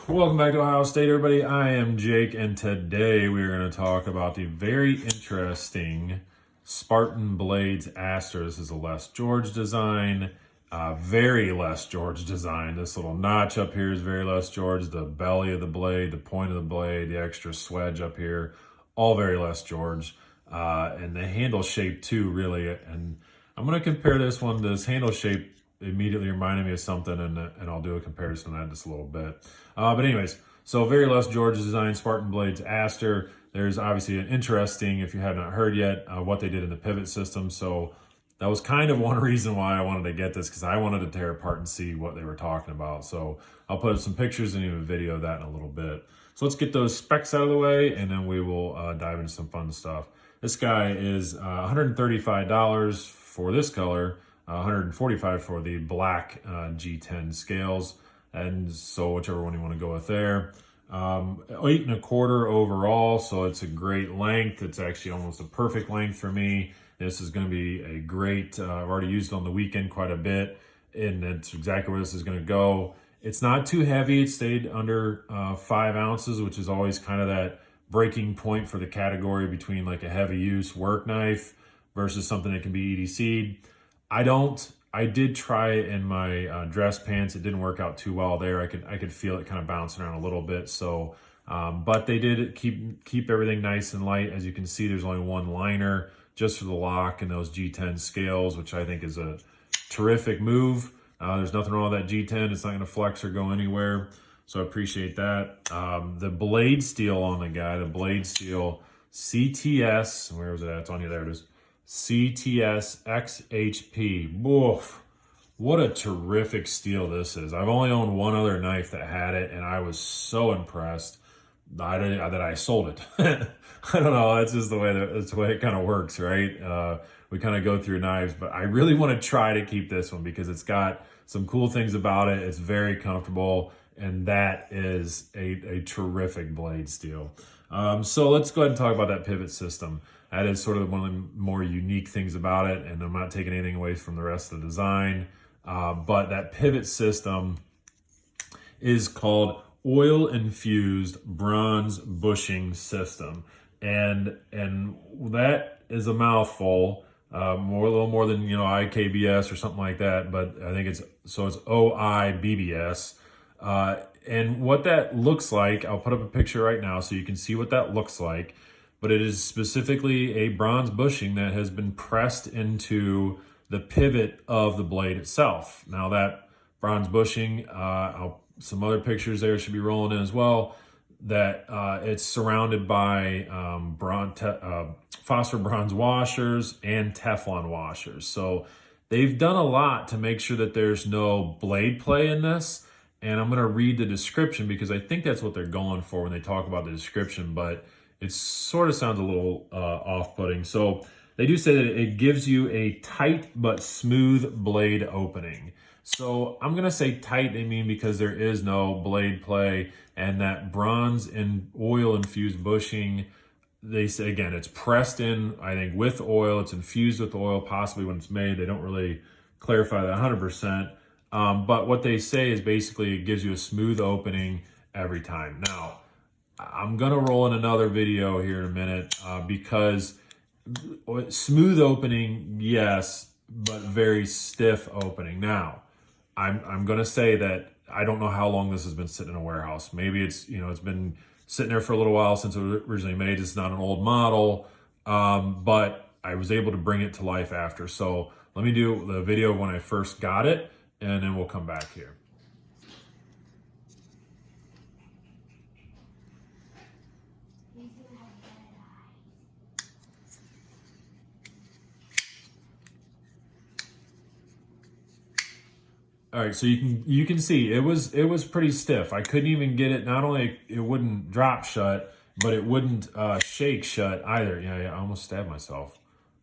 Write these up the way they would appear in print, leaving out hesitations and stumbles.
Welcome back to Ohio State, everybody. I am Jake, and today we are going to talk about the very interesting Spartan Blades Astor. This is a Les George design, very Les George design. This little notch up here is very Les George. The belly of the blade, the point of the blade, the extra swedge up here, all very Les George. And the handle shape too, really. And I'm going to compare this one. This handle shape immediately reminded me of something, and I'll do a comparison of that in just a little bit. But anyways, so very Les George design, Spartan Blades Astor. There's obviously an interesting, if you have not heard yet, what they did in the pivot system. So that was kind of one reason why I wanted to get this, because I wanted to tear apart and see what they were talking about. So I'll put up some pictures and even a video of that in a little bit. So let's get those specs out of the way, and then we will dive into some fun stuff. This guy is $135 for this color, $145 for the black G10 scales, and so whichever one you want to go with there. 8 1/4 overall, so it's a great length. It's actually almost a perfect length for me. This is going to be a great, I've already used it on the weekend quite a bit, and that's exactly where this is going to go. It's not too heavy. It stayed under 5 ounces, which is always kind of that breaking point for the category between like a heavy use work knife versus something that can be EDC'd. I did try it in my dress pants. It didn't work out too well there. I could feel it kind of bouncing around a little bit. So, but they did keep everything nice and light. As you can see, there's only one liner just for the lock and those G10 scales, which I think is a terrific move. There's nothing wrong with that G10. It's not going to flex or go anywhere. So I appreciate that. The blade steel on the guy, the blade steel CTS, where was it at? It's on here. There it is. CTS XHP. Woof. What a terrific steel this is. I've only owned one other knife that had it, and I was so impressed that I sold it. I don't know. That's just the way it kind of works, right? We kind of go through knives, but I really want to try to keep this one because it's got some cool things about it. It's very comfortable, and that is a terrific blade steel. So let's go ahead and talk about that pivot system. That is sort of one of the more unique things about it, and I'm not taking anything away from the rest of the design. But that pivot system is called oil-infused bronze bushing system. And that is a mouthful, a little more than, IKBS or something like that, but I think it's OIBBS. And what that looks like, I'll put up a picture right now so you can see what that looks like. But it is specifically a bronze bushing that has been pressed into the pivot of the blade itself. Now that bronze bushing, some other pictures there should be rolling in as well, that it's surrounded by phosphor bronze washers and Teflon washers. So they've done a lot to make sure that there's no blade play in this. And I'm going to read the description because I think that's what they're going for when they talk about the description, but it sort of sounds a little off-putting. So they do say that it gives you a tight but smooth blade opening. So I'm going to say tight, they mean because there is no blade play, and that bronze and oil-infused bushing, they say, again, it's pressed in, I think, with oil. It's infused with oil, possibly when it's made. They don't really clarify that 100%. But what they say is basically it gives you a smooth opening every time. Now, I'm going to roll in another video here in a minute because smooth opening, yes, but very stiff opening. Now, I'm going to say that I don't know how long this has been sitting in a warehouse. Maybe it's been sitting there for a little while since it was originally made. It's not an old model, but I was able to bring it to life after. So let me do the video when I first got it, and then we'll come back here. All right, so you can see it was pretty stiff. I couldn't even get it. Not only it wouldn't drop shut, but it wouldn't shake shut either. Yeah, I almost stabbed myself.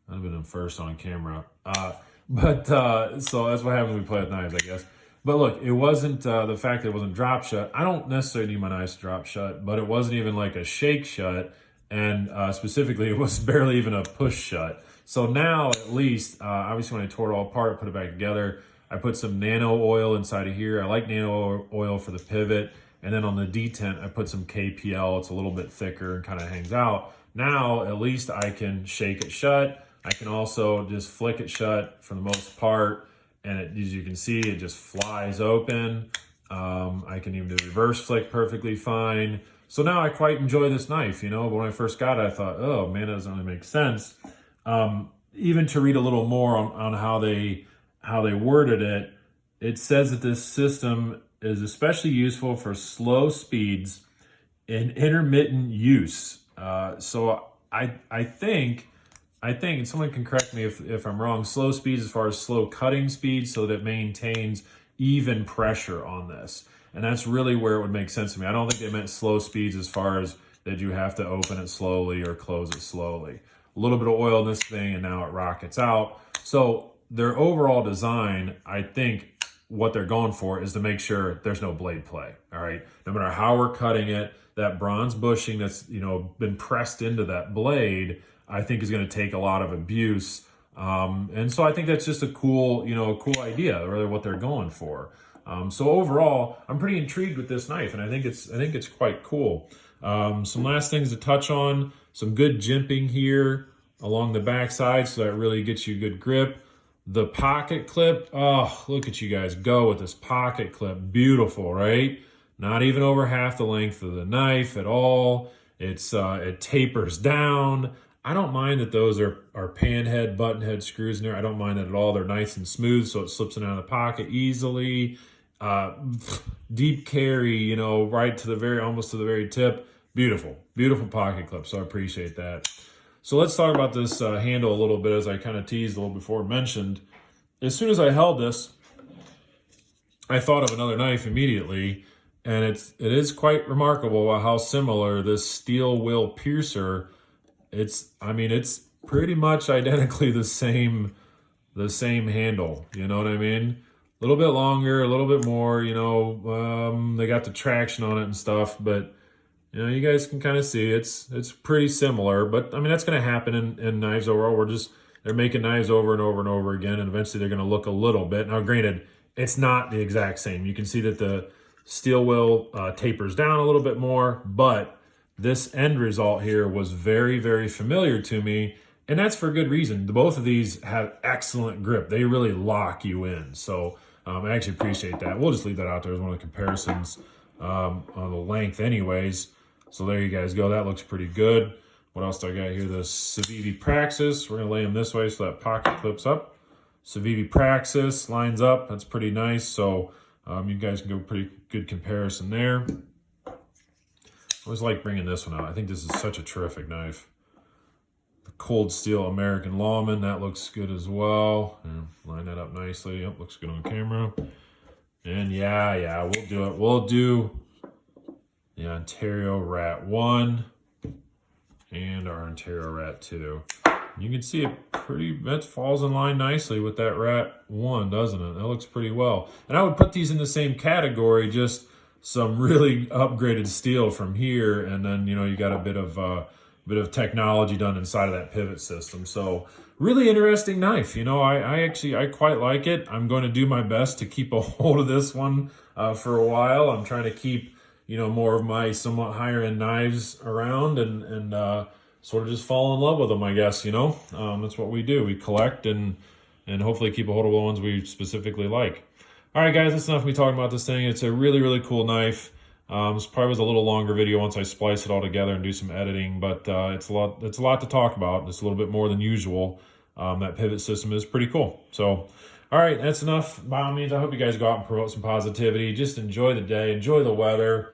I'd have been in first on camera. So that's what happens when we play with knives, I guess. But look, it wasn't the fact that it wasn't drop shut. I don't necessarily need my knives to drop shut, but it wasn't even like a shake shut, and specifically, it was barely even a push shut. So now, at least, obviously, when I tore it all apart, put it back together. I put some nano oil inside of here. I like nano oil for the pivot. And then on the detent, I put some KPL. It's a little bit thicker and kind of hangs out. Now, at least I can shake it shut. I can also just flick it shut for the most part. And as you can see, it just flies open. I can even do reverse flick perfectly fine. So now I quite enjoy this knife, you know. But when I first got it, I thought, oh man, that doesn't really make sense. Even to read a little more on how they worded it, it says that this system is especially useful for slow speeds and intermittent use. So I think, and someone can correct me if I'm wrong, slow speeds as far as slow cutting speed so that it maintains even pressure on this. And that's really where it would make sense to me. I don't think they meant slow speeds as far as that you have to open it slowly or close it slowly. A little bit of oil in this thing and now it rockets out. So their overall design, I think what they're going for is to make sure there's no blade play, all right? No matter how we're cutting it, that bronze bushing that's, you know, been pressed into that blade, I think is going to take a lot of abuse. And so I think that's just a cool, you know, cool idea, really what they're going for. So overall, I'm pretty intrigued with this knife, and I think it's quite cool. Some last things to touch on: some good jimping here along the back side, so that really gets you good grip. The pocket clip, oh, look at you guys go with this pocket clip. Beautiful, right? Not even over half the length of the knife at all. It tapers down. I don't mind that those are pan head, button head screws in there. I don't mind that at all. They're nice and smooth, so it slips in and out of the pocket easily. Deep carry, you know, right to the almost to the very tip. Beautiful, beautiful pocket clip, so I appreciate that. So let's talk about this handle a little bit, as I kind of teased a little before mentioned. As soon as I held this, I thought of another knife immediately, and it is quite remarkable how similar this steel will piercer. It's pretty much identically the same handle. You know what I mean? A little bit longer, a little bit more. You know, they got the traction on it and stuff, but you know, you guys can kind of see it's pretty similar. But I mean, that's going to happen in knives overall. They're making knives over and over and over again, and eventually they're going to look a little bit. Now, granted, it's not the exact same. You can see that the steel will tapers down a little bit more, but this end result here was very, very familiar to me, and that's for good reason. Both of these have excellent grip. They really lock you in. So I actually appreciate that. We'll just leave that out there as one of the comparisons on the length anyways. So there you guys go. That looks pretty good. What else do I got here? The Civivi Praxis. We're going to lay them this way so that pocket clips up. Civivi Praxis lines up. That's pretty nice. So you guys can go pretty good comparison there. I always like bringing this one out. I think this is such a terrific knife. The Cold Steel American Lawman. That looks good as well. Line that up nicely. Yep, looks good on camera. And yeah, we'll do it. We'll do the Ontario Rat 1 and our Ontario Rat 2. You can see that falls in line nicely with that Rat 1, doesn't it? That looks pretty well. And I would put these in the same category, just some really upgraded steel from here, and then, you know, you got a bit of technology done inside of that pivot system. So really interesting knife. You know, I quite like it. I'm going to do my best to keep a hold of this one for a while. I'm trying to keep, you know, more of my somewhat higher end knives around and sort of just fall in love with them, I guess, you know. That's what we do. We collect and hopefully keep a hold of the ones we specifically like. All right, guys, that's enough of me talking about this thing. It's a really, really cool knife. This probably was a little longer video once I splice it all together and do some editing, but it's a lot to talk about. It's a little bit more than usual. That pivot system is pretty cool. So, all right, that's enough. By all means, I hope you guys go out and promote some positivity. Just enjoy the day, enjoy the weather.